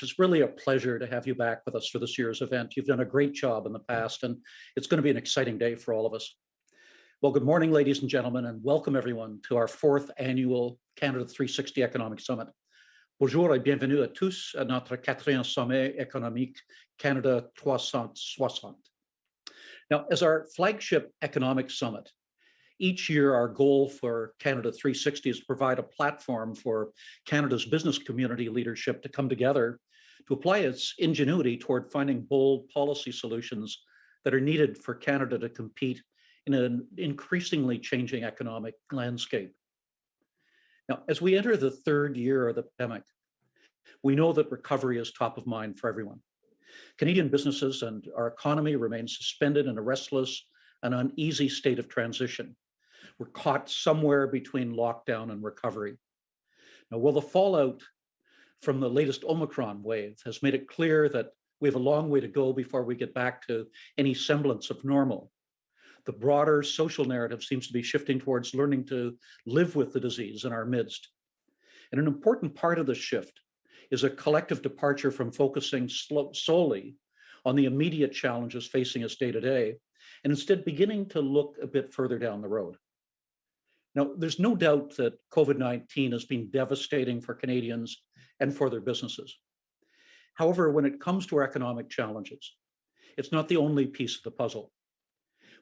It's really a pleasure to have you back with us for this year's event. You've done a great job in the past, and it's going to be an exciting day for all of us. Well, good morning, ladies and gentlemen, and welcome everyone to our fourth annual Canada 360 Economic Summit. Bonjour et bienvenue à tous à notre quatrième sommet économique Canada 360. Now, as our flagship economic summit, each year our goal for Canada 360 is to provide a platform for Canada's business community leadership to come together to apply its ingenuity toward finding bold policy solutions that are needed for Canada to compete in an increasingly changing economic landscape. Now, as we enter the third year of the pandemic, we know that recovery is top of mind for everyone. Canadian businesses and our economy remain suspended in a restless and uneasy state of transition. We're caught somewhere between lockdown and recovery. Now, while the fallout from the latest Omicron wave has made it clear that we have a long way to go before we get back to any semblance of normal, the broader social narrative seems to be shifting towards learning to live with the disease in our midst. And an important part of this shift is a collective departure from focusing solely on the immediate challenges facing us day to day, and instead beginning to look a bit further down the road. Now, there's no doubt that COVID-19 has been devastating for Canadians and for their businesses. However, when it comes to our economic challenges, it's not the only piece of the puzzle.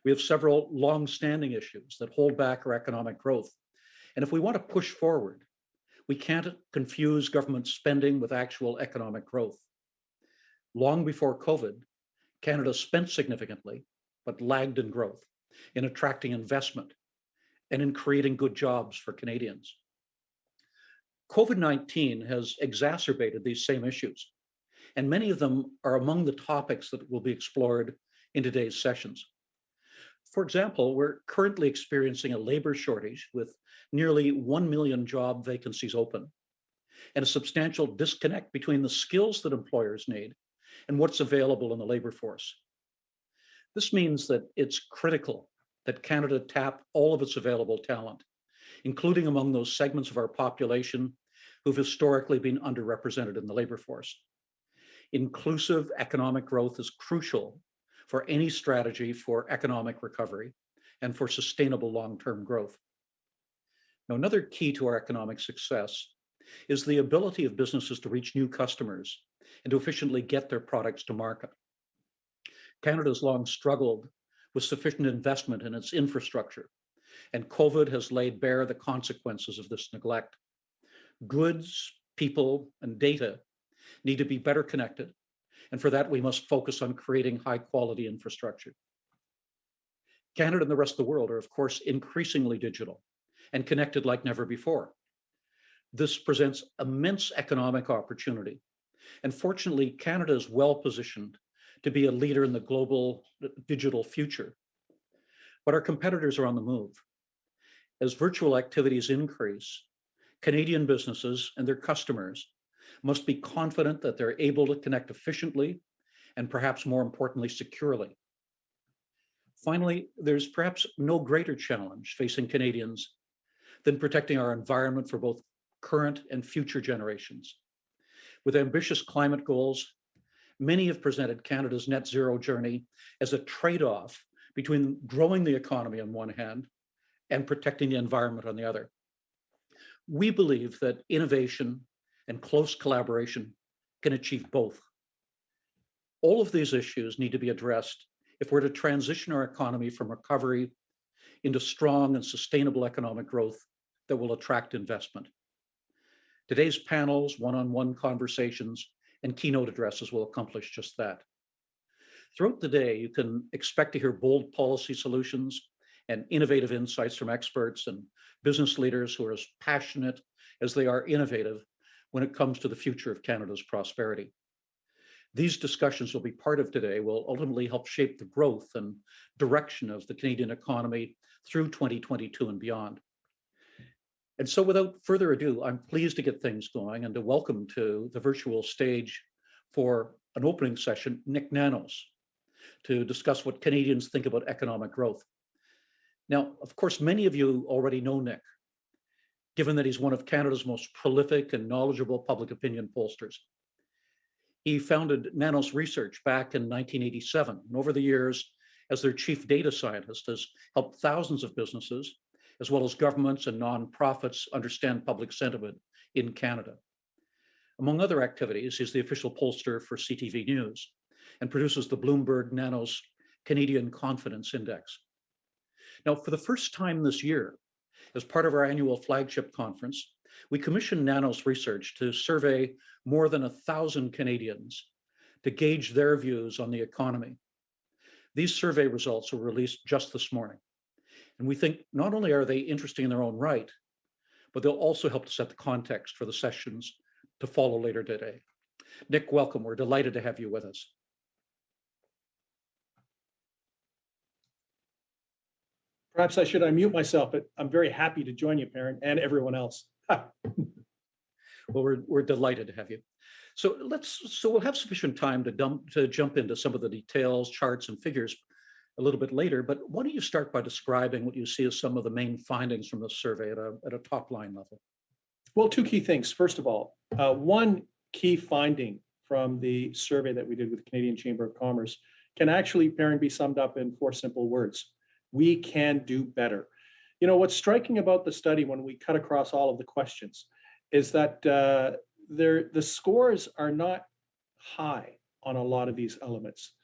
We have several long-standing issues that hold back our economic growth. And if we want to push forward, we can't confuse government spending with actual economic growth. Long before COVID, Canada spent significantly, but lagged in growth, in attracting investment, and in creating good jobs for Canadians. COVID-19 has exacerbated these same issues, and many of them are among the topics that will be explored in today's sessions. For example, we're currently experiencing a labor shortage with nearly 1 million job vacancies open, and a substantial disconnect between the skills that employers need and what's available in the labor force. This means that it's critical that Canada tap all of its available talent, including among those segments of our population who've historically been underrepresented in the labor force. Inclusive economic growth is crucial for any strategy for economic recovery and for sustainable long-term growth. Now, another key to our economic success is the ability of businesses to reach new customers and to efficiently get their products to market. Canada has long struggled with sufficient investment in its infrastructure, and COVID has laid bare the consequences of this neglect. Goods, people, and data need to be better connected, and for that we must focus on creating high-quality infrastructure. Canada and the rest of the world are, of course, increasingly digital and connected like never before. This presents immense economic opportunity, and fortunately, Canada is well positioned to be a leader in the global digital future. But our competitors are on the move. As virtual activities increase, Canadian businesses and their customers must be confident that they're able to connect efficiently and perhaps more importantly, securely. Finally, there's perhaps no greater challenge facing Canadians than protecting our environment for both current and future generations. With ambitious climate goals, many have presented Canada's net zero journey as a trade-off between growing the economy on one hand and protecting the environment on the other. We believe that innovation and close collaboration can achieve both. All of these issues need to be addressed if we're to transition our economy from recovery into strong and sustainable economic growth that will attract investment. Today's panels, one-on-one conversations, and keynote addresses will accomplish just that. Throughout the day, you can expect to hear bold policy solutions and innovative insights from experts and business leaders who are as passionate as they are innovative when it comes to the future of Canada's prosperity. These discussions will be part of today will ultimately help shape the growth and direction of the Canadian economy through 2022 and beyond. And so without further ado, I'm pleased to get things going and to welcome to the virtual stage for an opening session, Nik Nanos, to discuss what Canadians think about economic growth. Now, of course, many of you already know Nik, given that he's one of Canada's most prolific and knowledgeable public opinion pollsters. He founded Nanos Research back in 1987, and over the years, as their chief data scientist, has helped thousands of businesses, as well as governments and nonprofits, understand public sentiment in Canada. Among other activities, he's the official pollster for CTV News and produces the Bloomberg Nanos Canadian Confidence Index. Now, for the first time this year, as part of our annual flagship conference, we commissioned Nanos Research to survey more than 1,000 Canadians to gauge their views on the economy. These survey results were released just this morning. And we think not only are they interesting in their own right, but they'll also help to set the context for the sessions to follow later today. Nik, welcome. We're delighted to have you with us. Perhaps I should unmute myself, but I'm very happy to join you, Perrin, and everyone else. Well, we're delighted to have you. So we'll have sufficient time to jump into some of the details, charts, and figures a little bit later. But why don't you start by describing what you see as some of the main findings from the survey at a top line level? Well, two key things. First of all, one key finding from the survey that we did with the Canadian Chamber of Commerce can actually, Perrin, be summed up in 4 simple words. We can do better. You know, what's striking about the study when we cut across all of the questions is that the scores are not high on a lot of these elements.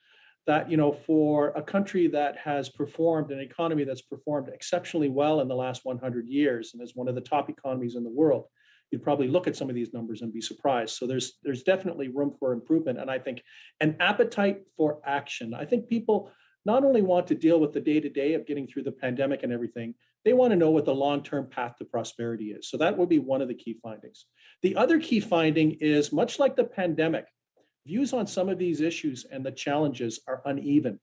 That, you know, for a country that has performed, an economy that's performed exceptionally well in the last 100 years and is one of the top economies in the world, you'd probably look at some of these numbers and be surprised. So there's definitely room for improvement. And I think an appetite for action. I think people not only want to deal with the day-to-day of getting through the pandemic and everything, they want to know what the long-term path to prosperity is. So that would be one of the key findings. The other key finding is, much like the pandemic, views on some of these issues and the challenges are uneven.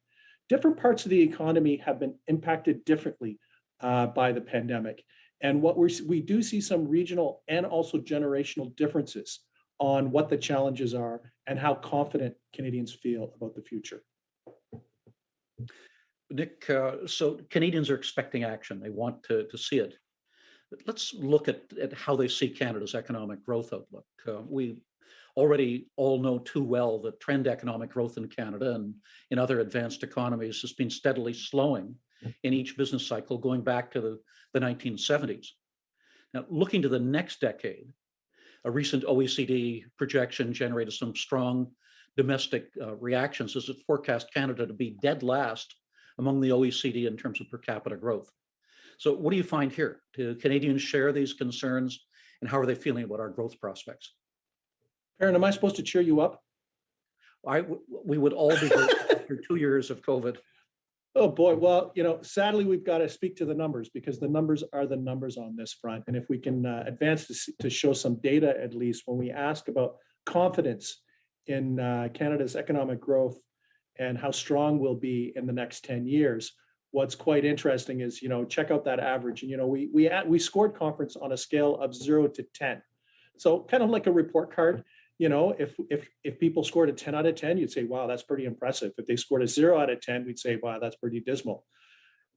Different parts of the economy have been impacted differently by the pandemic. And what we do see some regional and also generational differences on what the challenges are and how confident Canadians feel about the future. Nik, so Canadians are expecting action. They want to see it. But let's look at how they see Canada's economic growth outlook. We already all know too well that trend economic growth in Canada and in other advanced economies has been steadily slowing in each business cycle going back to the 1970s. Now, looking to the next decade, a recent OECD projection generated some strong domestic reactions as it forecast Canada to be dead last among the OECD in terms of per capita growth. So what do you find here? Do Canadians share these concerns, and how are they feeling about our growth prospects? Perrin, am I supposed to cheer you up? We would all be grateful after 2 years of COVID. Oh boy, well, you know, sadly, we've got to speak to the numbers because the numbers are the numbers on this front. And if we can advance to show some data, at least when we ask about confidence in Canada's economic growth and how strong we'll be in the next 10 years, what's quite interesting is, you know, check out that average. And, you know, we scored confidence on a scale of 0 to 10. So kind of like a report card. You know, if people scored a 10 out of 10, you'd say, wow, that's pretty impressive. If they scored a 0 out of 10, we'd say, wow, that's pretty dismal.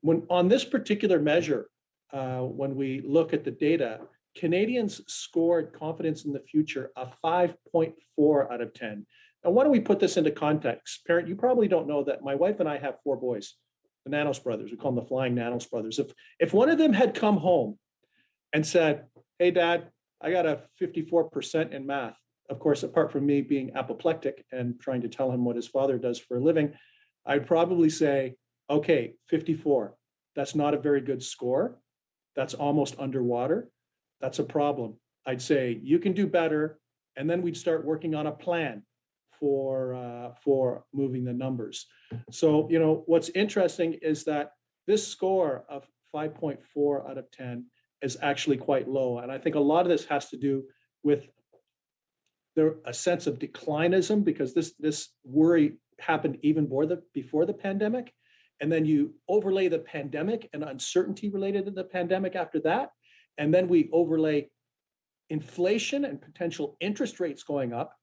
When on this particular measure, when we look at the data, Canadians scored confidence in the future a 5.4 out of 10. And why don't we put this into context? Perrin, you probably don't know that my wife and I have 4 boys, the Nanos brothers. We call them the Flying Nanos brothers. If one of them had come home and said, hey, Dad, I got a 54% in math. Of course, apart from me being apoplectic and trying to tell him what his father does for a living, I'd probably say, okay, 54. That's not a very good score. That's almost underwater. That's a problem. I'd say you can do better. And then we'd start working on a plan for moving the numbers. So, you know, what's interesting is that this score of 5.4 out of 10 is actually quite low. And I think a lot of this has to do with a sense of declinism, because this worry happened even before the pandemic. And then you overlay the pandemic and uncertainty related to the pandemic after that. And then we overlay inflation and potential interest rates going up.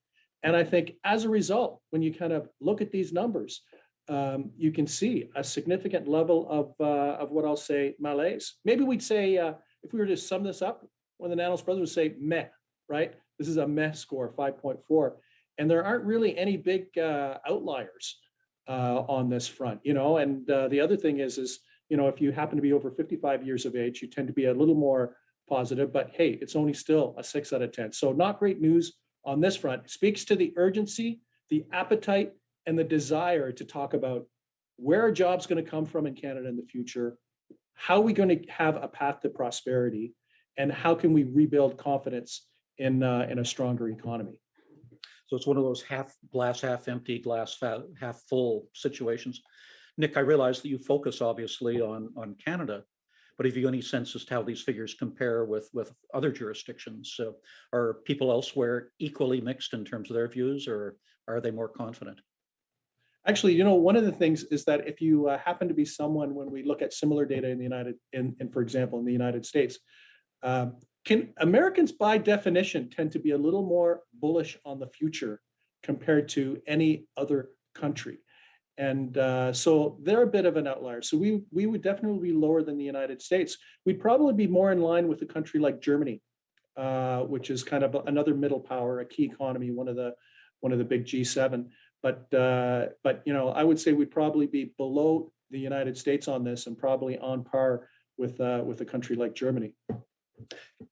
And I think as a result, when you kind of look at these numbers, you can see a significant level of what I'll say malaise. Maybe we'd say, if we were to sum this up, one of the Nanos brothers would say meh, right? This is a meh score, 5.4. And there aren't really any big outliers on this front, you know. And the other thing is, you know, if you happen to be over 55 years of age, you tend to be a little more positive, but hey, it's only still a 6 out of 10. So not great news on this front. Speaks to the urgency, the appetite, and the desire to talk about where are jobs going to come from in Canada in the future, how are we going to have a path to prosperity, and how can we rebuild confidence in a stronger economy. So it's one of those half glass, half empty, half full situations. Nik, I realize that you focus obviously on Canada, but have you any sense as to how these figures compare with other jurisdictions? So are people elsewhere equally mixed in terms of their views, or are they more confident? Actually, you know, one of the things is that if you happen to be someone, when we look at similar data for example, in the United States, can Americans by definition tend to be a little more bullish on the future compared to any other country. And so they're a bit of an outlier. So we would definitely be lower than the United States. We'd probably be more in line with a country like Germany, which is kind of another middle power, a key economy, one of the big G7. But you know, I would say we'd probably be below the United States on this, and probably on par with a country like Germany.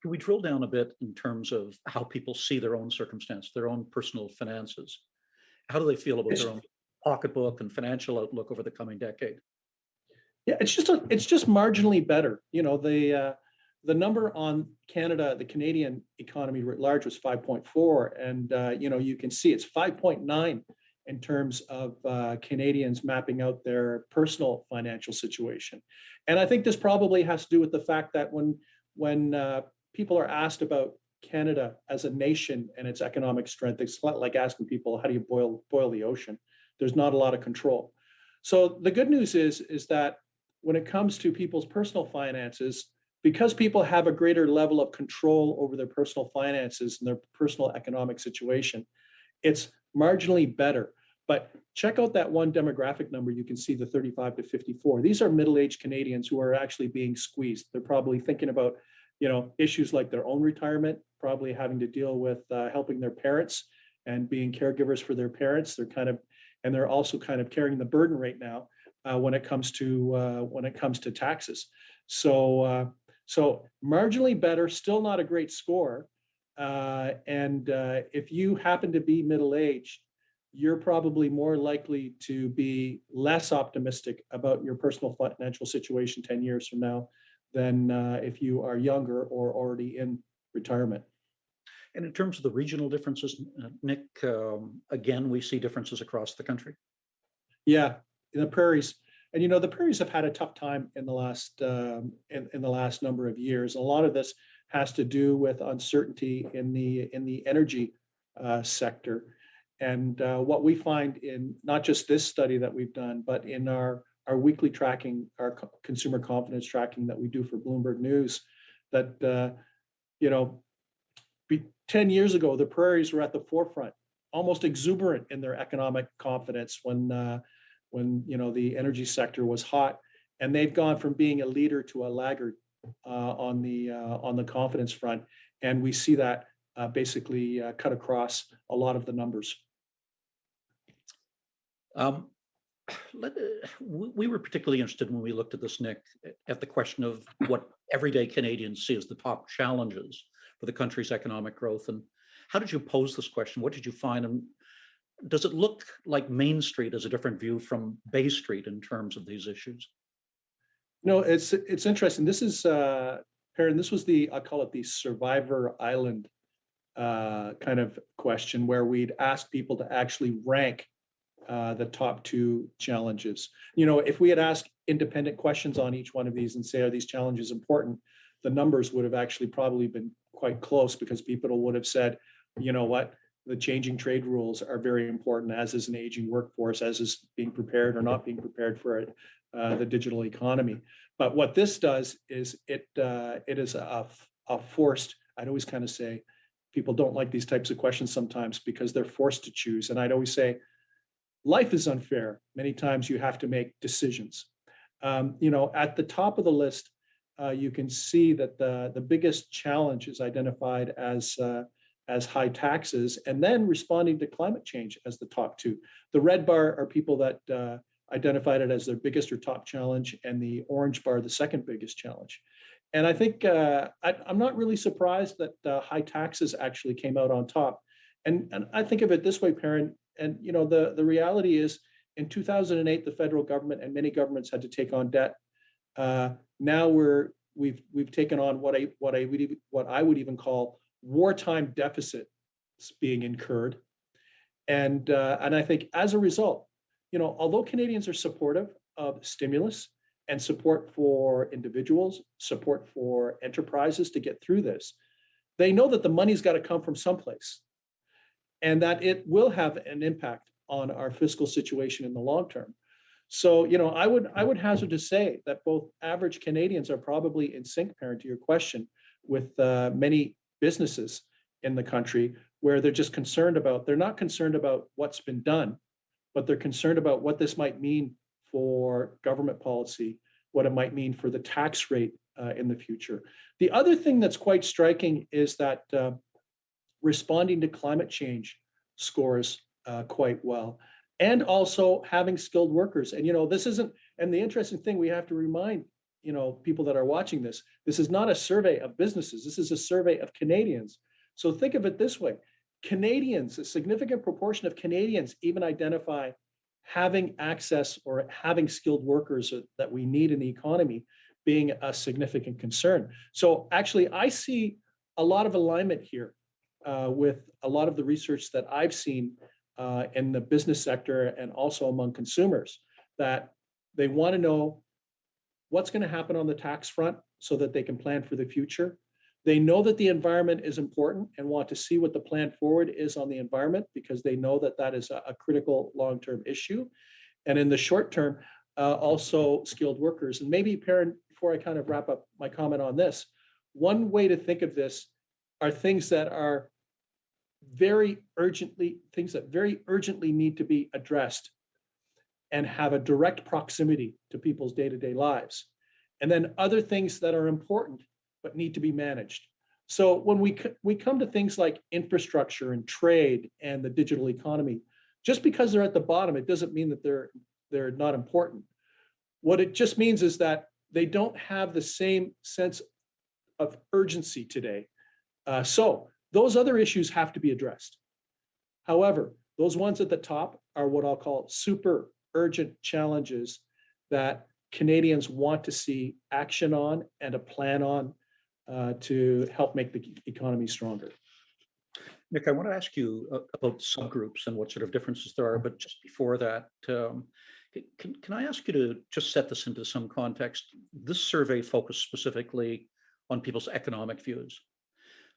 Can we drill down a bit in terms of how people see their own circumstance, their own personal finances? How do they feel about their own pocketbook and financial outlook over the coming decade? Yeah, it's just marginally better. You know, the number on Canada, the Canadian economy writ large, was 5.4, and you know, you can see it's 5.9 in terms of Canadians mapping out their personal financial situation. And I think this probably has to do with the fact that when people are asked about Canada as a nation and its economic strength, it's like asking people, how do you boil the ocean? There's not a lot of control. So the good news is that when it comes to people's personal finances, because people have a greater level of control over their personal finances and their personal economic situation, it's marginally better. But check out that one demographic number. You can see the 35 to 54. These are middle-aged Canadians who are actually being squeezed. They're probably thinking about, you know, issues like their own retirement, probably having to deal with helping their parents and being caregivers for their parents. They're also kind of carrying the burden right now when it comes to taxes. So marginally better, still not a great score. And if you happen to be middle-aged, you're probably more likely to be less optimistic about your personal financial situation 10 years from now than if you are younger or already in retirement. And in terms of the regional differences, Nik, again, we see differences across the country. Yeah, in the prairies. And you know, the prairies have had a tough time in the last in the last number of years. A lot of this has to do with uncertainty in the energy sector. And what we find in not just this study that we've done, but in our weekly tracking, our consumer confidence tracking that we do for Bloomberg News, that you know, 10 years ago, the prairies were at the forefront, almost exuberant in their economic confidence when you know, the energy sector was hot, and they've gone from being a leader to a laggard on the confidence front, and we see that basically cut across a lot of the numbers. We were particularly interested when we looked at this, Nik, at the question of what everyday Canadians see as the top challenges for the country's economic growth. And how did you pose this question? What did you find? And does it look like Main Street has a different view from Bay Street in terms of these issues? No, it's interesting. This is Perrin. This was I call it the Survivor Island kind of question, where we'd ask people to actually rank the top two challenges. You know, if we had asked independent questions on each one of these and say, are these challenges important? The numbers would have actually probably been quite close, because people would have said, you know what, the changing trade rules are very important, as is an aging workforce, as is being prepared or not being prepared for the digital economy. But what this does is it is a forced, I'd always kind of say, people don't like these types of questions sometimes because they're forced to choose. And I'd always say, life is unfair. Many times you have to make decisions. You know, at the top of the list, you can see that the biggest challenge is identified as as high taxes, and then responding to climate change as the top two. The red bar are people that identified it as their biggest or top challenge, and the orange bar, the second biggest challenge. And I think I'm not really surprised that high taxes actually came out on top. And I think of it this way, Perrin, and the reality is in 2008, the federal government and many governments had to take on debt. Now we've taken on what I would even call wartime deficits being incurred. And I think as a result, although Canadians are supportive of stimulus and support for individuals, support for enterprises to get through this, they know that the money's got to come from someplace and that it will have an impact on our fiscal situation in the long term. So, I would hazard to say that both average Canadians are probably in sync, Perrin, to your question, with many businesses in the country where they're just they're not concerned about what's been done, but they're concerned about what this might mean for government policy, what it might mean for the tax rate in the future. The other thing that's quite striking is that responding to climate change scores quite well, and also having skilled workers. And this isn't, and the interesting thing we have to remind people that are watching this is not a survey of businesses, this is a survey of Canadians. So think of it this way: Canadians, a significant proportion of Canadians even identify having access or having skilled workers that we need in the economy being a significant concern. So actually, I see a lot of alignment here with a lot of the research that I've seen in the business sector and also among consumers, that they want to know what's going to happen on the tax front so that they can plan for the future. They know that the environment is important and want to see what the plan forward is on the environment, because they know that that is a critical long-term issue. And in the short term, also skilled workers. And maybe, Perrin, before I kind of wrap up my comment on this, one way to think of this are things that very urgently need to be addressed and have a direct proximity to people's day-to-day lives. And then other things that are important but need to be managed. So when we come to things like infrastructure and trade and the digital economy, just because they're at the bottom, it doesn't mean that they're not important. What it just means is that they don't have the same sense of urgency today. So those other issues have to be addressed. However, those ones at the top are what I'll call super urgent challenges that Canadians want to see action on and a plan on to help make the economy stronger. Nik, I want to ask you about subgroups and what sort of differences there are, but just before that, can I ask you to just set this into some context? This survey focused specifically on people's economic views.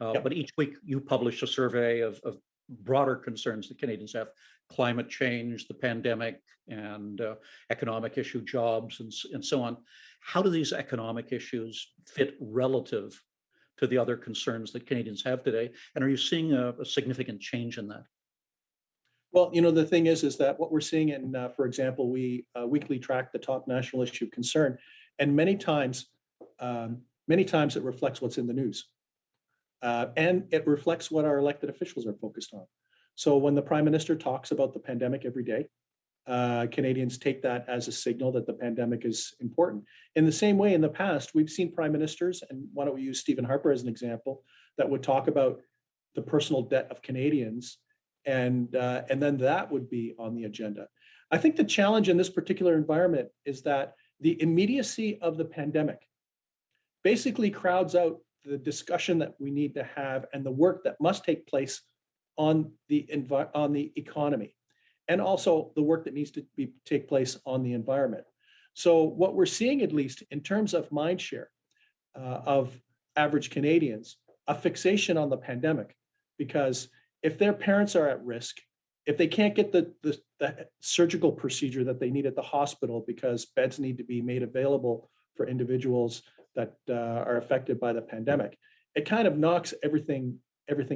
Yep. But each week you publish a survey of broader concerns that Canadians have: climate change, the pandemic, and economic issue, jobs, and so on. How do these economic issues fit relative to the other concerns that Canadians have today? And are you seeing a significant change in that? Well, the thing is that what we're seeing in, for example, we weekly track the top national issue of concern, and many times it reflects what's in the news. And it reflects what our elected officials are focused on. So when the Prime Minister talks about the pandemic every day, Canadians take that as a signal that the pandemic is important. In the same way, in the past, we've seen prime ministers, and why don't we use Stephen Harper as an example, that would talk about the personal debt of Canadians, and then that would be on the agenda. I think the challenge in this particular environment is that the immediacy of the pandemic basically crowds out the discussion that we need to have and the work that must take place on the economy, and also the work that needs to take place on the environment. So what we're seeing, at least in terms of mindshare of average Canadians, a fixation on the pandemic, because if their parents are at risk, if they can't get the surgical procedure that they need at the hospital because beds need to be made available for individuals that are affected by the pandemic, it kind of knocks everything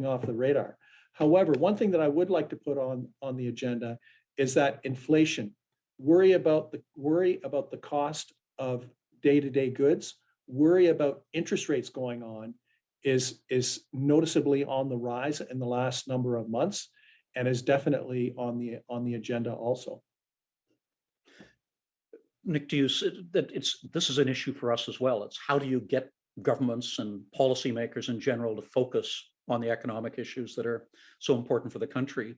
off the radar. However, one thing that I would like to put on the agenda is that inflation, worry about the cost of day-to-day goods, worry about interest rates going on, is noticeably on the rise in the last number of months, and is definitely on the agenda also. Nick, do you see that this is an issue for us as well? It's how do you get governments and policymakers in general to focus on the economic issues that are so important for the country?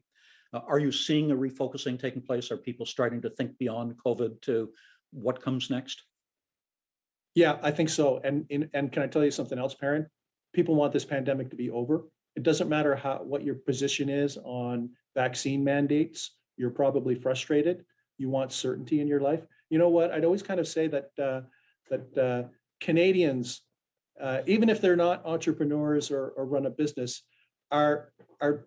Are you seeing a refocusing taking place? Are people starting to think beyond COVID to what comes next? Yeah, I think so. And can I tell you something else, Perrin? People want this pandemic to be over. It doesn't matter what your position is on vaccine mandates. You're probably frustrated. You want certainty in your life. You know what? I'd always kind of say that Canadians, even if they're not entrepreneurs or run a business, are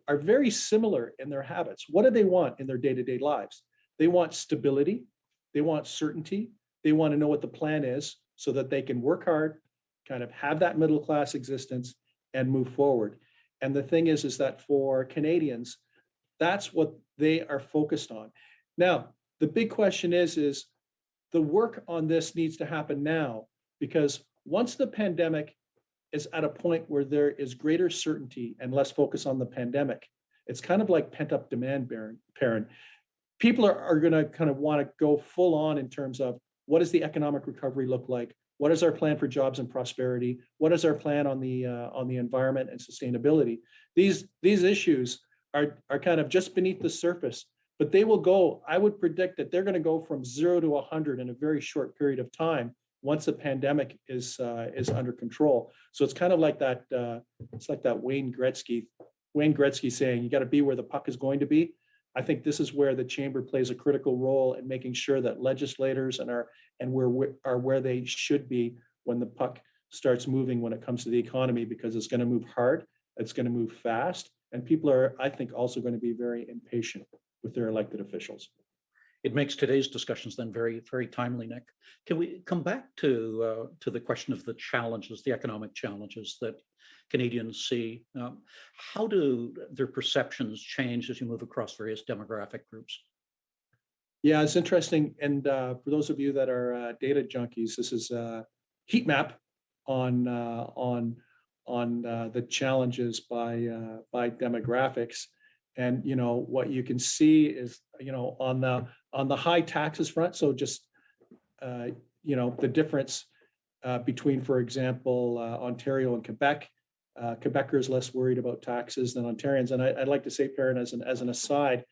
very similar in their habits. What do they want in their day-to-day lives? They want stability. They want certainty. They want to know what the plan is so that they can work hard, kind of have that middle class existence and move forward. And the thing is that for Canadians, that's what they are focused on. Now, the big question is the work on this needs to happen now, because once the pandemic is at a point where there is greater certainty and less focus on the pandemic, it's kind of like pent up demand, Perrin. People are going to kind of want to go full on in terms of what does the economic recovery look like? What is our plan for jobs and prosperity? What is our plan on the environment and sustainability? These issues are kind of just beneath the surface, but they will go. I would predict that they're going to go from 0 to 100 in a very short period of time once the pandemic is under control. So it's kind of like that. It's like that Wayne Gretzky saying, "You got to be where the puck is going to be." I think this is where the chamber plays a critical role in making sure that legislators are where they should be when the puck starts moving when it comes to the economy, because it's going to move hard, it's going to move fast, and people are, I think, also going to be very impatient with their elected officials. It makes today's discussions then very, very timely, Nick. Can we come back to the question of the challenges, the economic challenges that Canadians see? How do their perceptions change as you move across various demographic groups? Yeah, it's interesting. And for those of you that are data junkies, this is a heat map on the challenges by demographics. And what you can see is on the high taxes front. So just the difference between, for example, Ontario and Quebec. Quebecers less worried about taxes than Ontarians. And I'd like to say, Perrin, as an aside,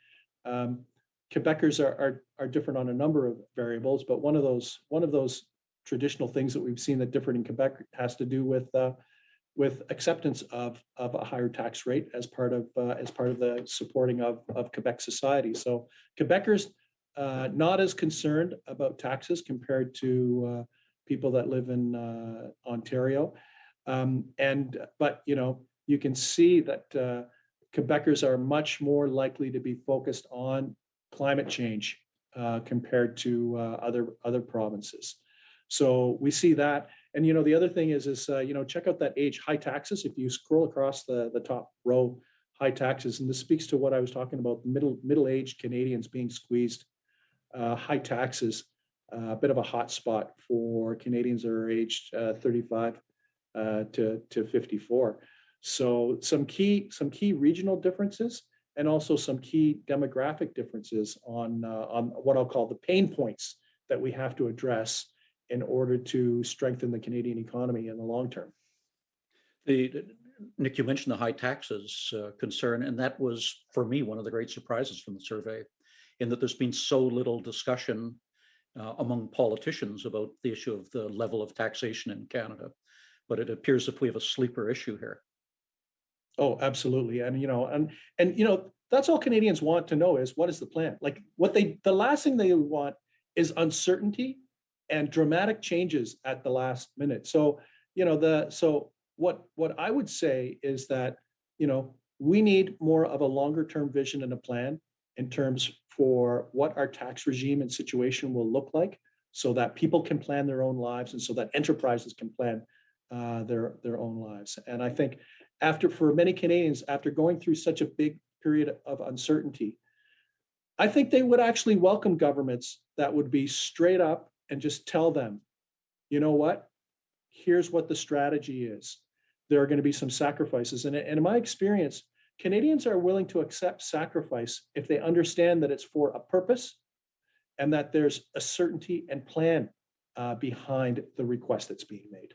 Quebecers are different on a number of variables, but one of those traditional things that we've seen that different in Quebec has to do with acceptance of a higher tax rate as part of the supporting of Quebec society. So Quebecers not as concerned about taxes compared to people that live in Ontario, but you can see that Quebecers are much more likely to be focused on climate change compared to other provinces. So we see that. And the other thing is check out that age, high taxes. If you scroll across the top row, high taxes, and this speaks to what I was talking about, middle-aged Canadians being squeezed. High taxes, a bit of a hot spot for Canadians that are aged 35 to 54. So some key regional differences, and also some key demographic differences on what I'll call the pain points that we have to address in order to strengthen the Canadian economy in the long term. Nick, you mentioned the high taxes concern, and that was, for me, one of the great surprises from the survey, in that there's been so little discussion among politicians about the issue of the level of taxation in Canada. But it appears if we have a sleeper issue here. Oh, absolutely. And that's all Canadians want to know is, what is the plan? Like the last thing they want is uncertainty and dramatic changes at the last minute. So, what I would say is that, we need more of a longer term vision and a plan in terms for what our tax regime and situation will look like, so that people can plan their own lives and so that enterprises can plan their own lives. And I think for many Canadians, after going through such a big period of uncertainty, I think they would actually welcome governments that would be straight up and just tell them, you know what, here's what the strategy is. there are going to be some sacrifices. And in my experience, Canadians are willing to accept sacrifice if they understand that it's for a purpose and that there's a certainty and plan behind the request that's being made.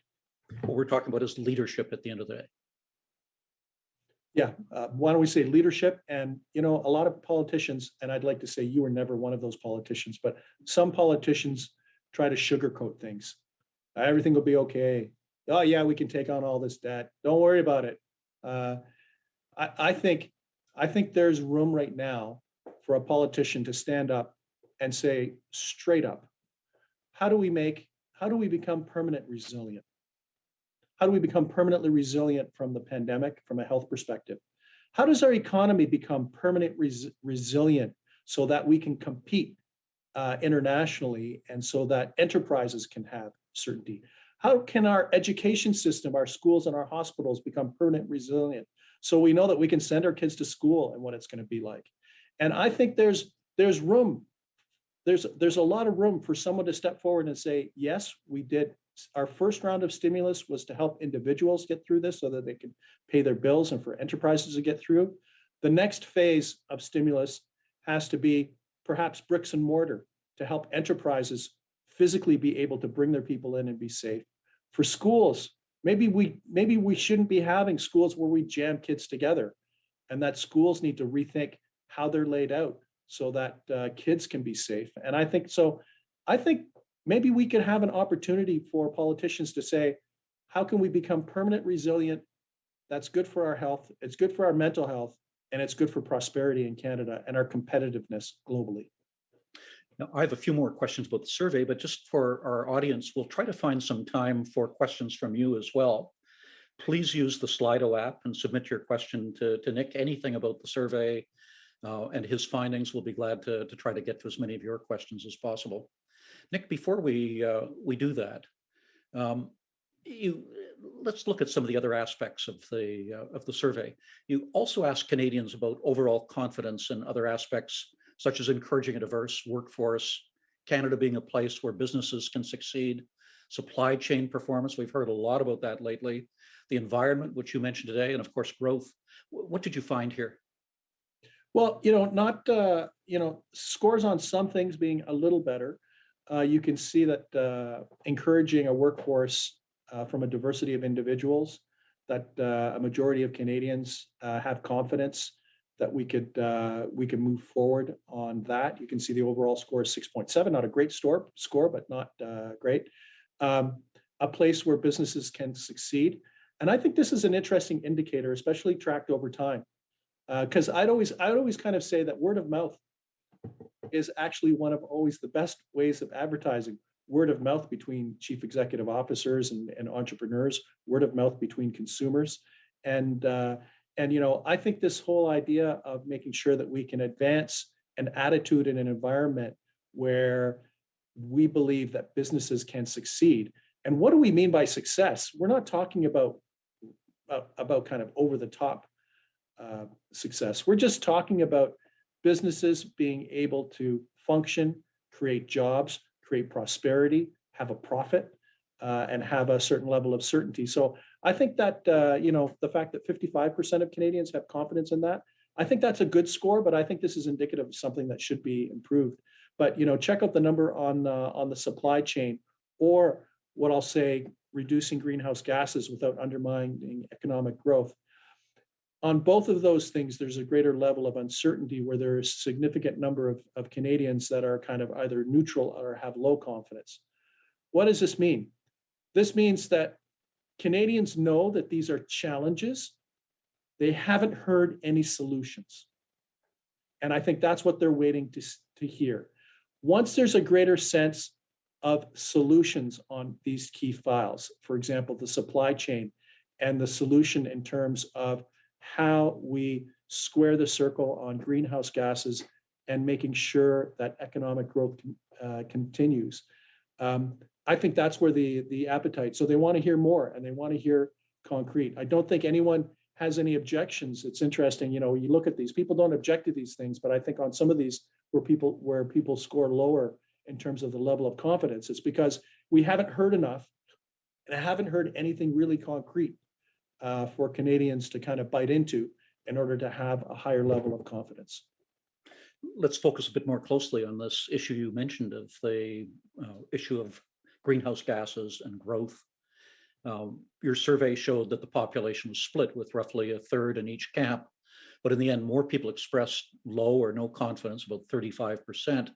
What we're talking about is leadership at the end of the day. Yeah, why don't we say leadership? And, you know, a lot of politicians, and I'd like to say you were never one of those politicians, but some politicians try to sugarcoat things. Everything will be okay. Oh yeah, we can take on all this debt. Don't worry about it. I think there's room right now for a politician to stand up and say straight up, how do we become permanent resilient? How do we become permanently resilient from the pandemic, from a health perspective? How does our economy become permanent resilient so that we can compete internationally and so that enterprises can have certainty? How can our education system, our schools and our hospitals become permanent resilient so we know that we can send our kids to school and what it's going to be like? And I think there's room. There's a lot of room for someone to step forward and say, yes, we did. Our first round of stimulus was to help individuals get through this so that they can pay their bills and for enterprises to get through. The next phase of stimulus has to be perhaps bricks and mortar to help enterprises physically be able to bring their people in and be safe. For schools, maybe we shouldn't be having schools where we jam kids together, and that schools need to rethink how they're laid out so that kids can be safe. And I think maybe we could have an opportunity for politicians to say, how can we become permanent resilient? That's good for our health, it's good for our mental health, and it's good for prosperity in Canada and our competitiveness globally. Now, I have a few more questions about the survey, but just for our audience, we'll try to find some time for questions from you as well. Please use the Slido app and submit your question to Nik. Anything about the survey and his findings, we'll be glad to try to get to as many of your questions as possible. Nik, before we do that, let's look at some of the other aspects of the survey. You also asked Canadians about overall confidence in other aspects, such as encouraging a diverse workforce, Canada being a place where businesses can succeed, supply chain performance. We've heard a lot about that lately. The environment, which you mentioned today, and of course, growth. What did you find here? Well, scores on some things being a little better. You can see that encouraging a workforce from a diversity of individuals, that a majority of Canadians have confidence that we could move forward on that. You can see the overall score is 6.7, not a great score, but not great. A place where businesses can succeed. And I think this is an interesting indicator, especially tracked over time. Because I'd always kind of say that word of mouth is actually one of always the best ways of advertising. Word of mouth between chief executive officers and entrepreneurs, word of mouth between consumers. And I think this whole idea of making sure that we can advance an attitude in an environment where we believe that businesses can succeed. And what do we mean by success? We're not talking about kind of over the top success. We're just talking about businesses being able to function, create jobs, create prosperity, have a profit, and have a certain level of certainty. So I think that, the fact that 55% of Canadians have confidence in that, I think that's a good score, but I think this is indicative of something that should be improved. But, check out the number on the supply chain, or what I'll say, reducing greenhouse gases without undermining economic growth. On both of those things, there's a greater level of uncertainty where there is a significant number of Canadians that are kind of either neutral or have low confidence. What does this mean? This means that Canadians know that these are challenges. They haven't heard any solutions. And I think that's what they're waiting to hear. Once there's a greater sense of solutions on these key files, for example, the supply chain and the solution in terms of how we square the circle on greenhouse gases and making sure that economic growth continues. I think that's where the appetite. So they want to hear more and they want to hear concrete. I don't think anyone has any objections. It's interesting, you look at these, people don't object to these things, but I think on some of these where people score lower in terms of the level of confidence, it's because we haven't heard enough and I haven't heard anything really concrete. for Canadians to kind of bite into in order to have a higher level of confidence. Let's focus a bit more closely on this issue you mentioned of the issue of greenhouse gases and growth. Your survey showed that the population was split with roughly a third in each camp, but in the end, more people expressed low or no confidence, about 35%,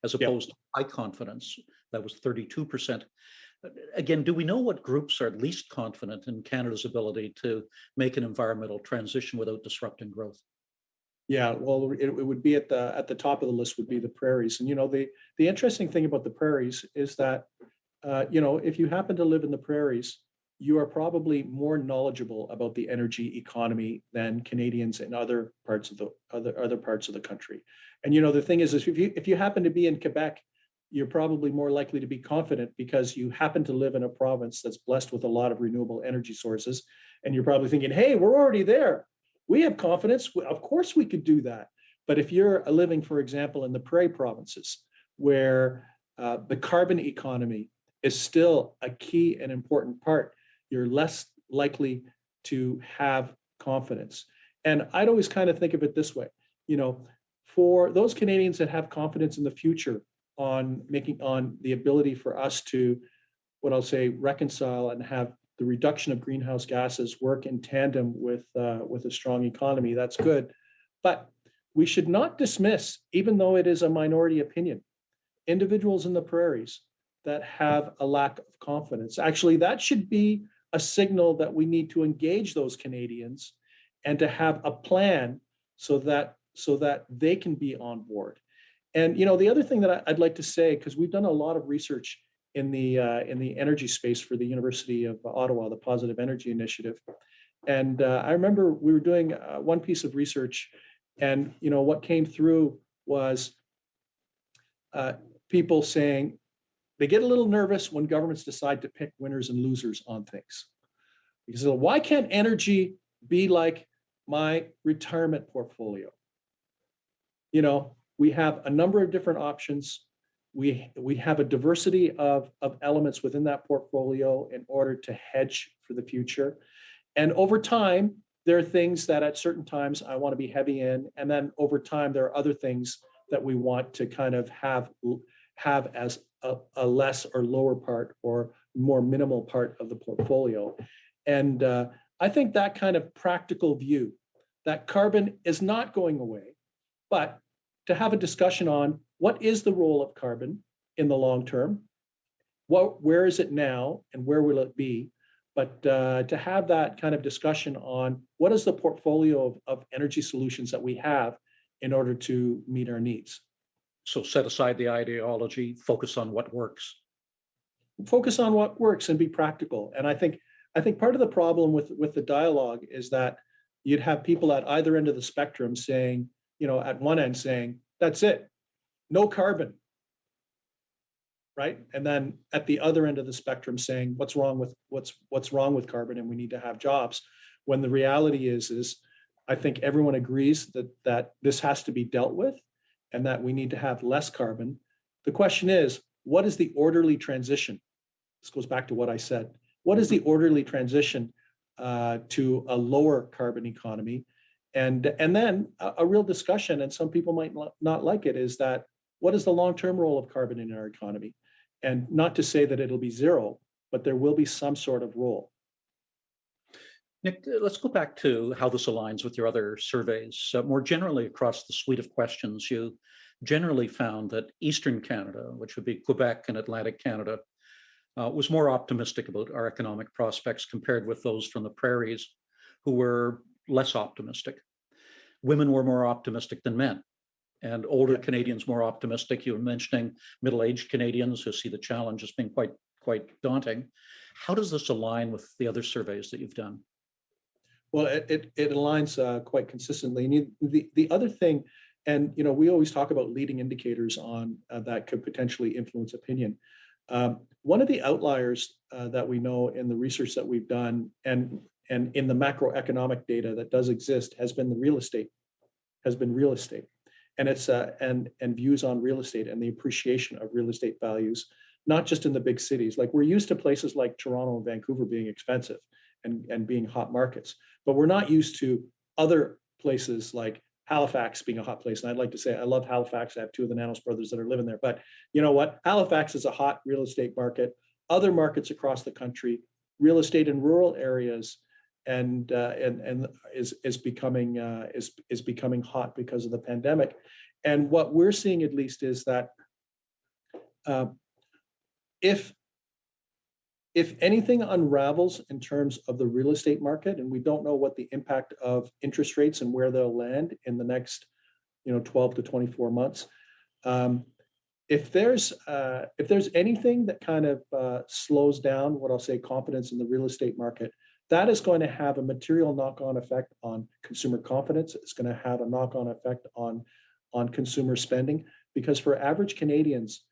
as opposed to high confidence, that was 32%. Again, do we know what groups are least confident in Canada's ability to make an environmental transition without disrupting growth? Yeah, well, it would be at the top of the list would be the prairies. And the interesting thing about the prairies is that if you happen to live in the prairies, you are probably more knowledgeable about the energy economy than Canadians in other parts of the country. And the thing is if you happen to be in Quebec, you're probably more likely to be confident because you happen to live in a province that's blessed with a lot of renewable energy sources, and you're probably thinking, "Hey, we're already there. We have confidence. Of course, we could do that." But if you're living, for example, in the prairie provinces, where the carbon economy is still a key and important part, you're less likely to have confidence. And I'd always kind of think of it this way, for those Canadians that have confidence in the future on the ability for us to, what I'll say, reconcile and have the reduction of greenhouse gases work in tandem with a strong economy, that's good. But we should not dismiss, even though it is a minority opinion, individuals in the prairies that have a lack of confidence. Actually, that should be a signal that we need to engage those Canadians and to have a plan so that they can be on board. And the other thing that I'd like to say, because we've done a lot of research in the energy space for the University of Ottawa, the Positive Energy Initiative, and I remember we were doing one piece of research, and what came through was people saying they get a little nervous when governments decide to pick winners and losers on things. Because why can't energy be like my retirement portfolio? We have a number of different options. We have a diversity of elements within that portfolio in order to hedge for the future. And over time, there are things that at certain times I want to be heavy in. And then over time, there are other things that we want to kind of have as a less or lower part or more minimal part of the portfolio. And I think that kind of practical view that carbon is not going away, but to have a discussion on what is the role of carbon in the long term, where is it now and where will it be, but to have that kind of discussion on what is the portfolio of energy solutions that we have in order to meet our needs. So set aside the ideology, focus on what works. Focus on what works and be practical. And I think part of the problem with the dialogue is that you'd have people at either end of the spectrum saying, at one end saying, that's it, no carbon, right? And then at the other end of the spectrum saying, what's wrong with carbon, and we need to have jobs. When the reality is I think everyone agrees that this has to be dealt with and that we need to have less carbon. The question is, what is the orderly transition? This goes back to what I said. What is the orderly transition to a lower carbon economy? And then a real discussion, and some people might not like it, is that what is the long-term role of carbon in our economy? And not to say that it'll be zero, but there will be some sort of role. Nik, let's go back to how this aligns with your other surveys. More generally, across the suite of questions, you generally found that Eastern Canada, which would be Quebec and Atlantic Canada, was more optimistic about our economic prospects compared with those from the prairies, who were less optimistic. Women were more optimistic than men, and older Canadians more optimistic. You were mentioning middle-aged Canadians who see the challenge as being quite daunting. How does this align with the other surveys that you've done? Well, it aligns quite consistently. And the other thing, and we always talk about leading indicators on that could potentially influence opinion. One of the outliers that we know in the research that we've done and in the macroeconomic data that does exist has been real estate, and it's and views on real estate and the appreciation of real estate values, not just in the big cities. Like, we're used to places like Toronto and Vancouver being expensive, and being hot markets. But we're not used to other places like Halifax being a hot place. And I'd like to say I love Halifax. I have two of the Nanos brothers that are living there. But you know what? Halifax is a hot real estate market. Other markets across the country, real estate in rural areas, and is becoming hot because of the pandemic. And what we're seeing, at least, is that if anything unravels in terms of the real estate market, and we don't know what the impact of interest rates and where they'll land in the next 12 to 24 months, if there's anything that kind of slows down what I'll say confidence in the real estate market, that is going to have a material knock-on effect on consumer confidence. It's going to have a knock-on effect on consumer spending, because for average Canadians,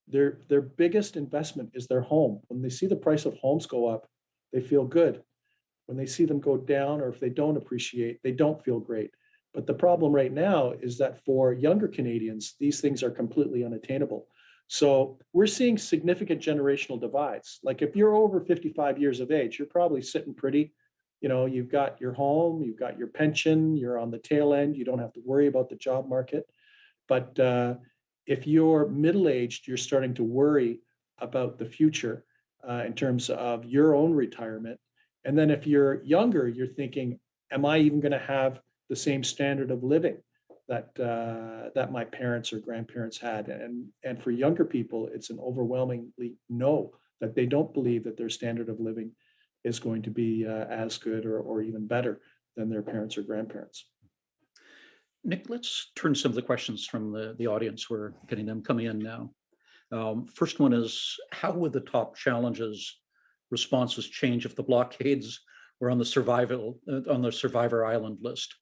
their biggest investment is their home. When they see the price of homes go up, they feel good. When they see them go down, or if they don't appreciate, they don't feel great. But the problem right now is that for younger Canadians, these things are completely unattainable. So we're seeing significant generational divides. Like if you're over 55 years of age, you're probably sitting pretty. You've got your home, you've got your pension, you're on the tail end, you don't have to worry about the job market. But if you're middle-aged, you're starting to worry about the future in terms of your own retirement. And then if you're younger, you're thinking, am I even going to have the same standard of living that my parents or grandparents had? And for younger people, it's an overwhelmingly no, that they don't believe that their standard of living is going to be as good or even better than their parents or grandparents. Nik, let's turn to some of the questions from the audience. We're getting them coming in now. First one is, how would the top challenges responses change if the blockades were on the survivor island list?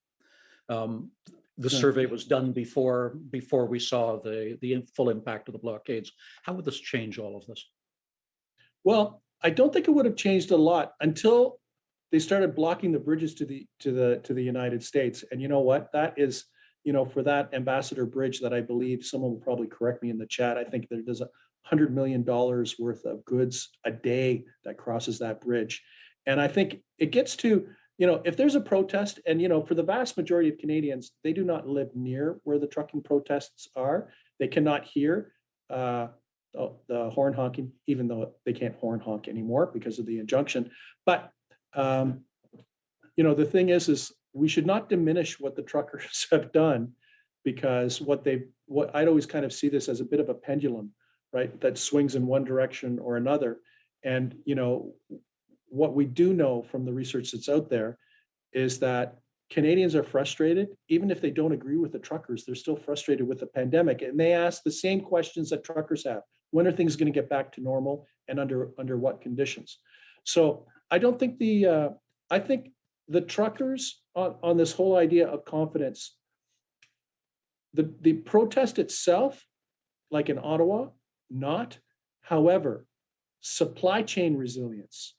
The survey was done before we saw the full impact of the blockades. How would this change all of this? Well, I don't think it would have changed a lot until they started blocking the bridges to the United States. And you know what? That is, for that Ambassador Bridge that I believe, someone will probably correct me in the chat, I think there's $100 million worth of goods a day that crosses that bridge. And I think it gets to, if there's a protest, and for the vast majority of Canadians, they do not live near where the trucking protests are. They cannot hear the horn honking, even though they can't horn honk anymore because of the injunction. But the thing is we should not diminish what the truckers have done, because what I'd always kind of see this as a bit of a pendulum, right, that swings in one direction or another. And what we do know from the research that's out there is that Canadians are frustrated. Even if they don't agree with the truckers, they're still frustrated with the pandemic. And they ask the same questions that truckers have. When are things going to get back to normal, and under what conditions? So I don't think I think the truckers on this whole idea of confidence, the protest itself, like in Ottawa, not. However, supply chain resilience.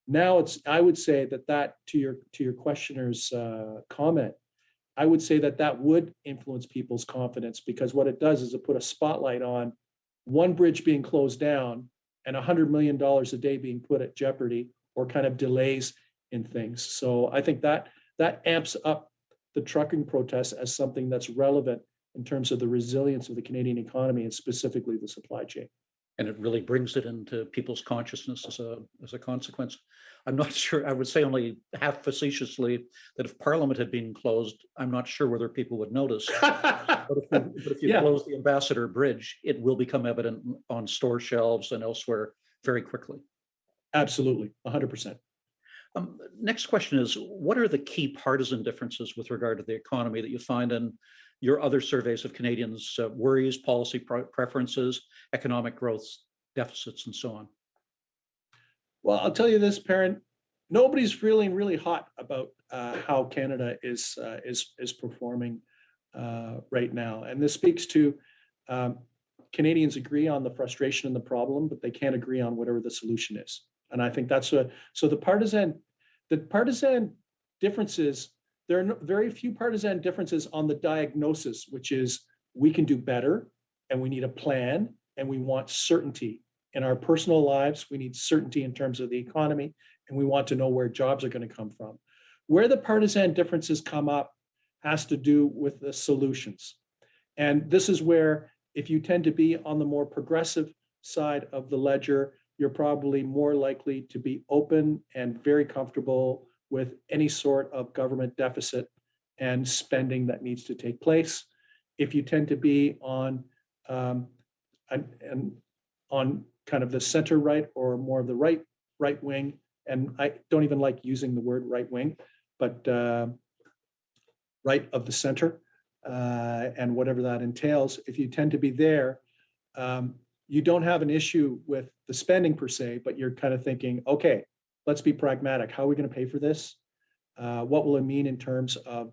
Now I would say that to your questioner's comment, I would say that would influence people's confidence, because what it does is it put a spotlight on one bridge being closed down and $100 million a day being put at jeopardy, or kind of delays in things. So I think that amps up the trucking protests as something that's relevant in terms of the resilience of the Canadian economy, and specifically the supply chain. And it really brings it into people's consciousness as a consequence. I'm not sure, I would say only half facetiously that if Parliament had been closed, I'm not sure whether people would notice. But if you close the Ambassador Bridge, it will become evident on store shelves and elsewhere very quickly. Absolutely, 100%. Next question is, what are the key partisan differences with regard to the economy that you find in your other surveys of Canadians' worries, policy preferences, economic growth deficits, and so on? Well, I'll tell you this, Perrin, nobody's feeling really hot about how Canada is performing right now. And this speaks to Canadians agree on the frustration and the problem, but they can't agree on whatever the solution is. And I think that's so the partisan differences, there are very few partisan differences on the diagnosis, which is we can do better and we need a plan and we want certainty in our personal lives. We need certainty in terms of the economy, and we want to know where jobs are going to come from. Where the partisan differences come up has to do with the solutions. And this is where, if you tend to be on the more progressive side of the ledger, you're probably more likely to be open and very comfortable with any sort of government deficit and spending that needs to take place. If you tend to be on on kind of the center right or more of the right wing, and I don't even like using the word right wing, but right of the center, and whatever that entails. If you tend to be there, you don't have an issue with the spending per se, but you're kind of thinking, okay, let's be pragmatic. How are we going to pay for this? What will it mean in terms of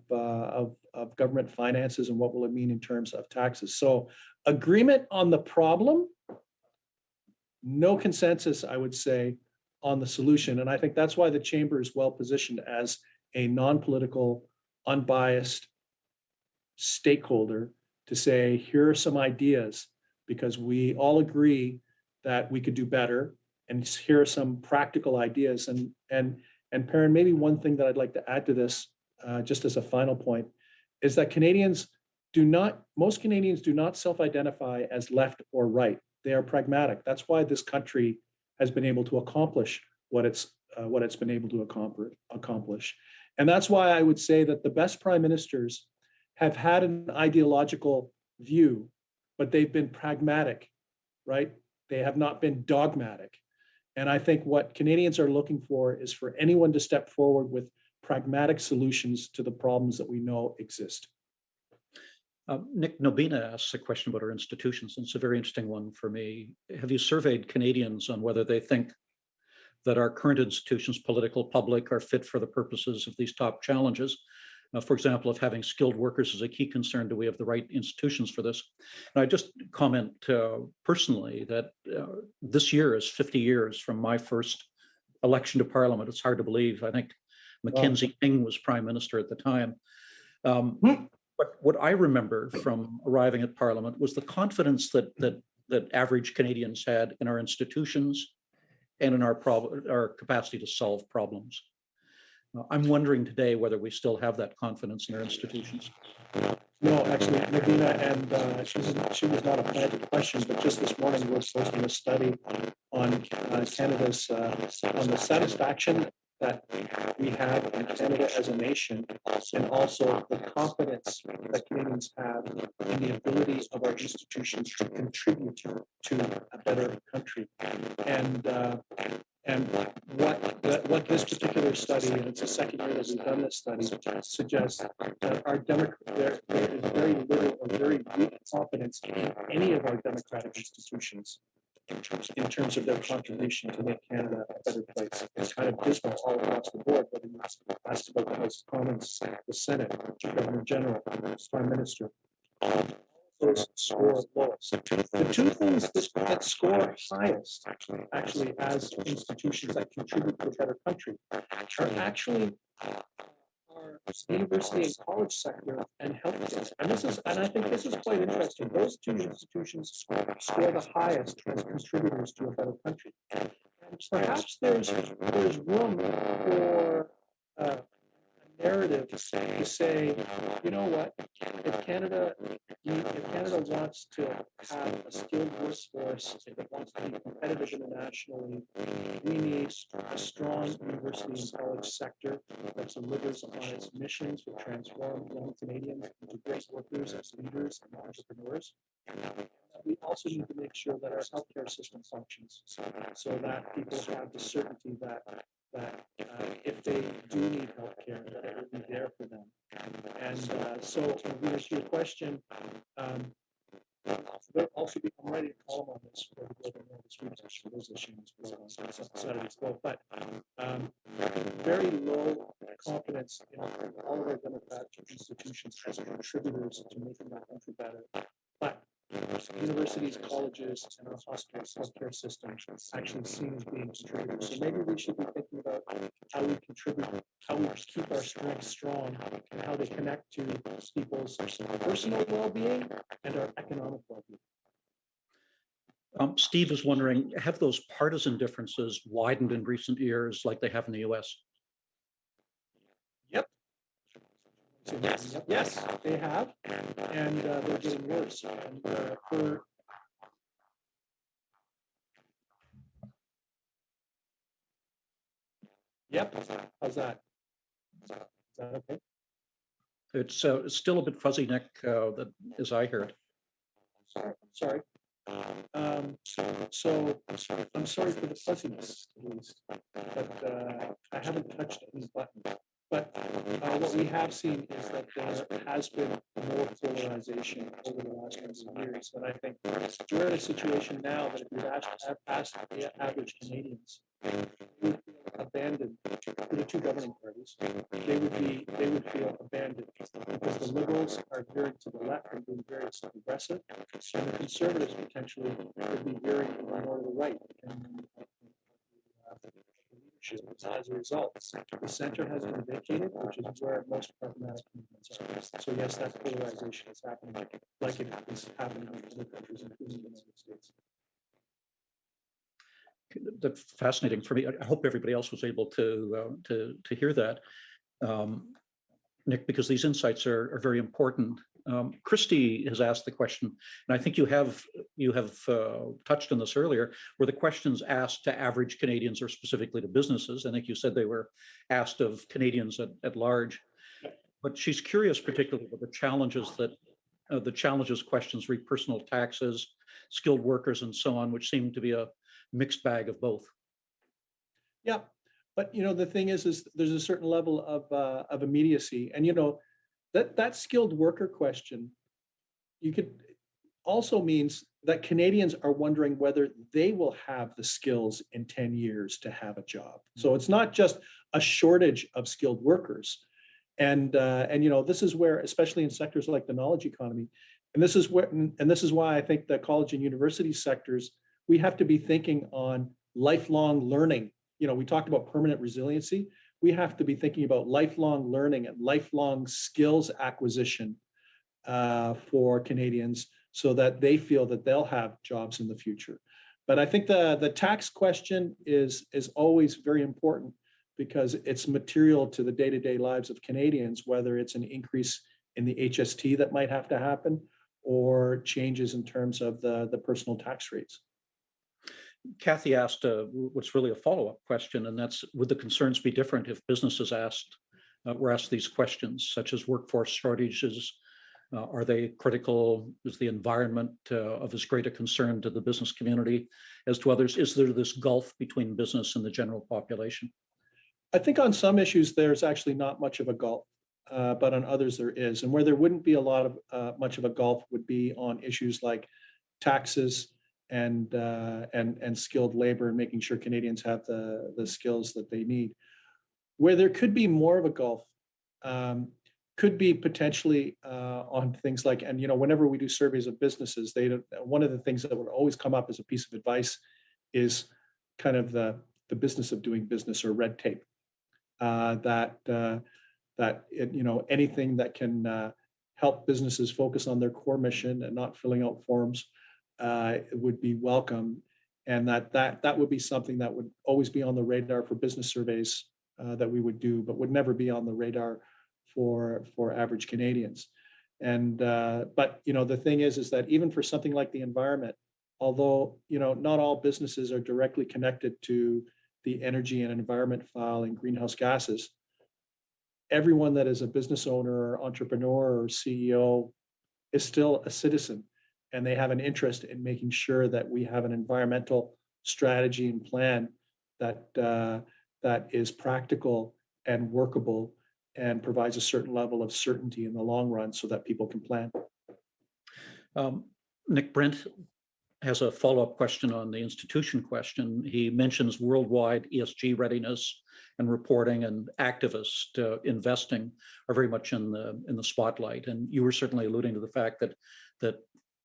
government finances, and what will it mean in terms of taxes? So agreement on the problem, no consensus, I would say, on the solution. And I think that's why the chamber is well positioned as a non-political, unbiased stakeholder to say, here are some ideas, because we all agree that we could do better. And here are some practical ideas. And Perrin, maybe one thing that I'd like to add to this, just as a final point, is that most Canadians do not self-identify as left or right. They are pragmatic. That's why this country has been able to accomplish what it's been able to accomplish. And that's why I would say that the best prime ministers have had an ideological view, but they've been pragmatic, right? They have not been dogmatic. And I think what Canadians are looking for is for anyone to step forward with pragmatic solutions to the problems that we know exist. Nik Nobina asks a question about our institutions, and it's a very interesting one for me. Have you surveyed Canadians on whether they think that our current institutions, political, public, are fit for the purposes of these top challenges? For example, if having skilled workers is a key concern, do we have the right institutions for this? And I just comment personally that this year is 50 years from my first election to Parliament. It's hard to believe. I think Mackenzie King was Prime Minister at the time. But what I remember from arriving at Parliament was the confidence that average Canadians had in our institutions and in our capacity to solve problems. I'm wondering today whether we still have that confidence in our institutions. No, actually, Nadina, and she was not a part of the question, but just this morning we're posting a study on Canada's on the satisfaction that we have in Canada as a nation, and also the confidence that Canadians have in the ability of our institutions to contribute to a better country. And what this particular study, and it's the second year that we've done this study, suggests that there is very little or very weak confidence in any of our democratic institutions in terms of their contribution to make Canada a better place. It's kind of dismal all across the board, whether you ask about the House of Commons, the Senate, the Governor General, the Prime Minister. Those score lowest. The two things that score highest, actually, as institutions that contribute to a better country, are actually our university and college sector and healthcare. And I think this is quite interesting. Those two institutions score the highest as contributors to a better country. And perhaps there's room for a narrative to say, you know what, if Canada wants to have a skilled workforce, if it wants to be competitive internationally, we need a strong university and college sector that delivers on its mission to transform young Canadians into great workers as leaders and entrepreneurs. We also need to make sure that our healthcare system functions so that people have the certainty that if they do need healthcare, that it will be there for them. And so, to your question, there'll also be, I'm writing a column on this for the Global Mail this week, actually, those issues on Saturday's Globe, but very low confidence in all of our democratic institutions as contributors to making our country better. But universities, colleges, and our healthcare system actually seen as being contributors. So maybe we should be thinking about how we contribute, how we keep our strengths strong, and how they connect to people's personal well-being and our economic well-being. Steve is wondering, have those partisan differences widened in recent years like they have in the US? Yep. So, yes, they have, and they're getting worse. And yep, how's that? Is that okay? It's still a bit fuzzy, Nick, that, as I heard. Sorry. So I'm sorry for the fuzziness, at least, but I haven't touched any button. But what we have seen is that there has been more polarization over the last couple of years. And I think we're in a situation now that if you asked the average Canadians who would feel abandoned to the two governing parties, they would feel abandoned because the Liberals are veering to the left and being very progressive, and the Conservatives potentially could be veering more to the right. And leadership. As a result, the center has been vacated, which is where most pragmatic movements are. So yes, that polarization is happening, like it is happening in other countries, including the United States. That's fascinating for me. I hope everybody else was able to hear that, Nick, because these insights are very important. Christy has asked the question, and I think you have touched on this earlier. Were the questions asked to average Canadians or specifically to businesses? I think you said they were asked of Canadians at large. But she's curious, particularly about the challenges questions read personal taxes, skilled workers, and so on, which seem to be a mixed bag of both. Yeah, but the thing is there's a certain level of immediacy, and that skilled worker question, you could also means that Canadians are wondering whether they will have the skills in 10 years to have a job. So it's not just a shortage of skilled workers. And this is where, especially in sectors like the knowledge economy, and this is why I think the college and university sectors, we have to be thinking on lifelong learning. We talked about permanent resiliency. We have to be thinking about lifelong learning and lifelong skills acquisition for Canadians so that they feel that they'll have jobs in the future. But I think the tax question is always very important because it's material to the day-to-day lives of Canadians, whether it's an increase in the HST that might have to happen or changes in terms of the personal tax rates. Kathy asked what's really a follow-up question, and that's, would the concerns be different if businesses were asked these questions, such as workforce shortages? Are they critical? Is the environment of as great a concern to the business community as to others? Is there this gulf between business and the general population? I think on some issues, there's actually not much of a gulf, but on others there is. And where there wouldn't be a lot of much of a gulf would be on issues like taxes and skilled labor and making sure Canadians have the skills that they need. Where there could be more of a gulf could be potentially on things like, and whenever we do surveys of businesses, one of the things that would always come up as a piece of advice is kind of the business of doing business or red tape. Anything that can help businesses focus on their core mission and not filling out forms would be welcome, and that would be something that would always be on the radar for business surveys that we would do, but would never be on the radar for average Canadians. And but the thing is that even for something like the environment, although not all businesses are directly connected to the energy and environment file and greenhouse gases, everyone that is a business owner or entrepreneur or CEO is still a citizen, and they have an interest in making sure that we have an environmental strategy and plan that is practical and workable and provides a certain level of certainty in the long run so that people can plan. Nick, Brent has a follow-up question on the institution question. He mentions worldwide ESG readiness and reporting and activist investing are very much in the spotlight. And you were certainly alluding to the fact that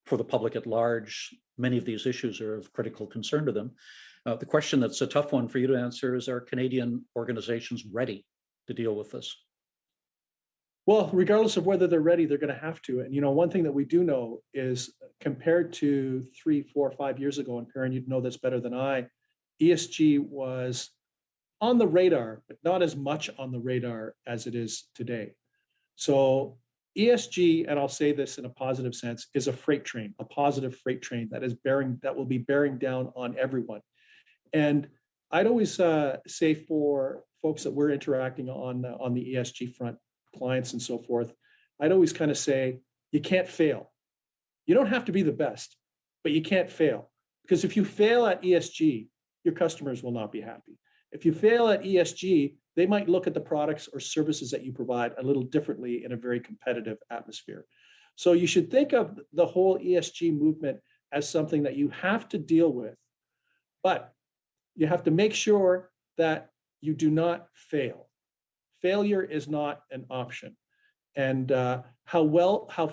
for the public at large, many of these issues are of critical concern to them. The question that's a tough one for you to answer is, are Canadian organizations ready to deal with this? Well, regardless of whether they're ready, they're going to have to. And, one thing that we do know is compared to 3, 4, 5 years ago, and Perrin, you'd know this better than I, ESG was on the radar, but not as much on the radar as it is today. So ESG, and I'll say this in a positive sense, is a freight train, a positive freight train that will be bearing down on everyone. And I'd always say for folks that we're interacting on the ESG front, clients and so forth, I'd always kind of say, you can't fail. You don't have to be the best, but you can't fail. Because if you fail at ESG, your customers will not be happy. If you fail at ESG, they might look at the products or services that you provide a little differently in a very competitive atmosphere. So you should think of the whole ESG movement as something that you have to deal with, but you have to make sure that you do not fail. Failure is not an option. And how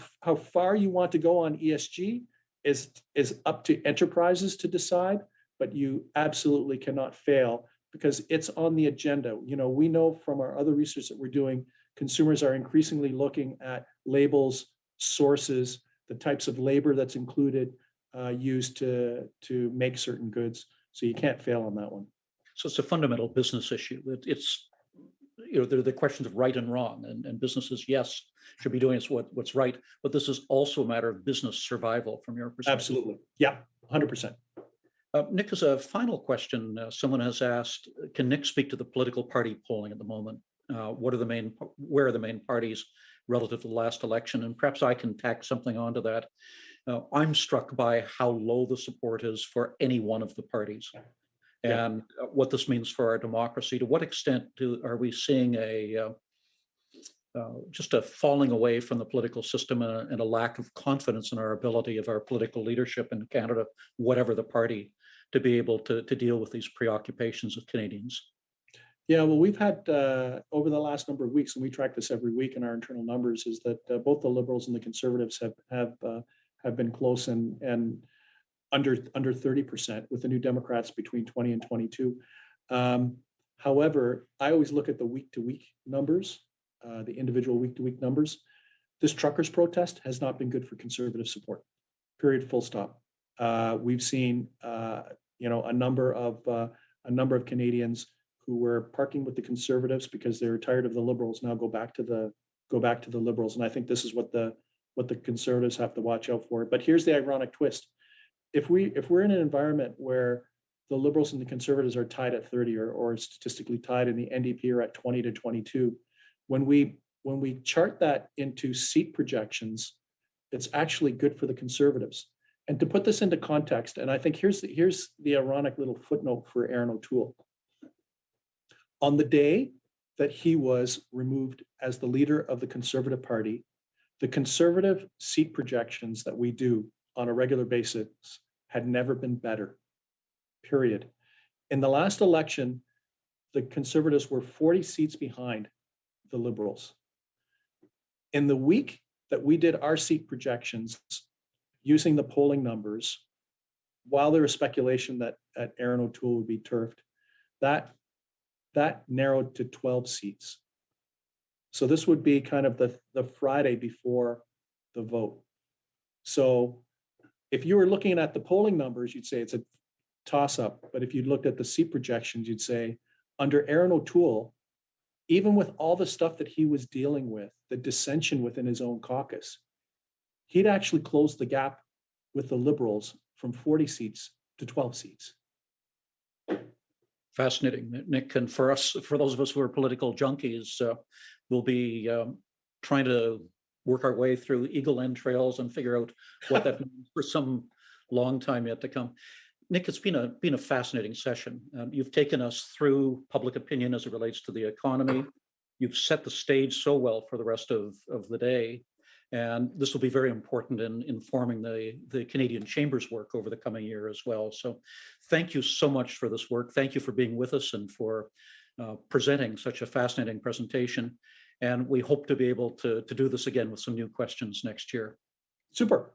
far you want to go on ESG is up to enterprises to decide, but you absolutely cannot fail because it's on the agenda. We know from our other research that we're doing, consumers are increasingly looking at labels, sources, the types of labor that's included, used to make certain goods. So you can't fail on that one. So it's a fundamental business issue. It's, there are the questions of right and wrong, and businesses, yes, should be doing what's right, but this is also a matter of business survival from your perspective. Absolutely. Yeah, 100%. Nik, as a final question, someone has asked, can Nik speak to the political party polling at the moment? Where are the main parties relative to the last election? And perhaps I can tack something onto that. I'm struck by how low the support is for any one of the parties. And what this means for our democracy. To what extent are we seeing just a falling away from the political system and a lack of confidence in our ability of our political leadership in Canada, whatever the party, to be able to deal with these preoccupations of Canadians? Yeah, well, we've had over the last number of weeks, and we track this every week in our internal numbers, is that both the Liberals and the Conservatives have been close and under 30%, with the New Democrats between 20 and 22. However, I always look at the week-to-week numbers, the individual week-to-week numbers. This truckers' protest has not been good for Conservative support. Period. Full stop. We've seen, a number of Canadians who were parking with the Conservatives because they were tired of the Liberals now go back to the Liberals, and I think this is what the Conservatives have to watch out for. But here's the ironic twist: if we're in an environment where the Liberals and the Conservatives are tied at 30 or statistically tied, and the NDP are at 20 to 22, when we chart that into seat projections, it's actually good for the Conservatives. And to put this into context, and I think here's the ironic little footnote for Erin O'Toole. On the day that he was removed as the leader of the Conservative Party, the Conservative seat projections that we do on a regular basis had never been better, period. In the last election, the Conservatives were 40 seats behind the Liberals. In the week that we did our seat projections using the polling numbers, while there was speculation that Erin O'Toole would be turfed, that narrowed to 12 seats. So this would be kind of the Friday before the vote. So if you were looking at the polling numbers, you'd say it's a toss-up. But if you looked at the seat projections, you'd say under Erin O'Toole, even with all the stuff that he was dealing with, the dissension within his own caucus, he'd actually closed the gap with the Liberals from 40 seats to 12 seats. Fascinating, Nik. And for those of us who are political junkies, we'll be trying to work our way through eagle entrails and figure out what that means for some long time yet to come. Nik, it's been a fascinating session. You've taken us through public opinion as it relates to the economy. You've set the stage so well for the rest of the day. And this will be very important in informing the Canadian Chamber's work over the coming year as well. So thank you so much for this work. Thank you for being with us and for presenting such a fascinating presentation. And we hope to be able to do this again with some new questions next year. Super.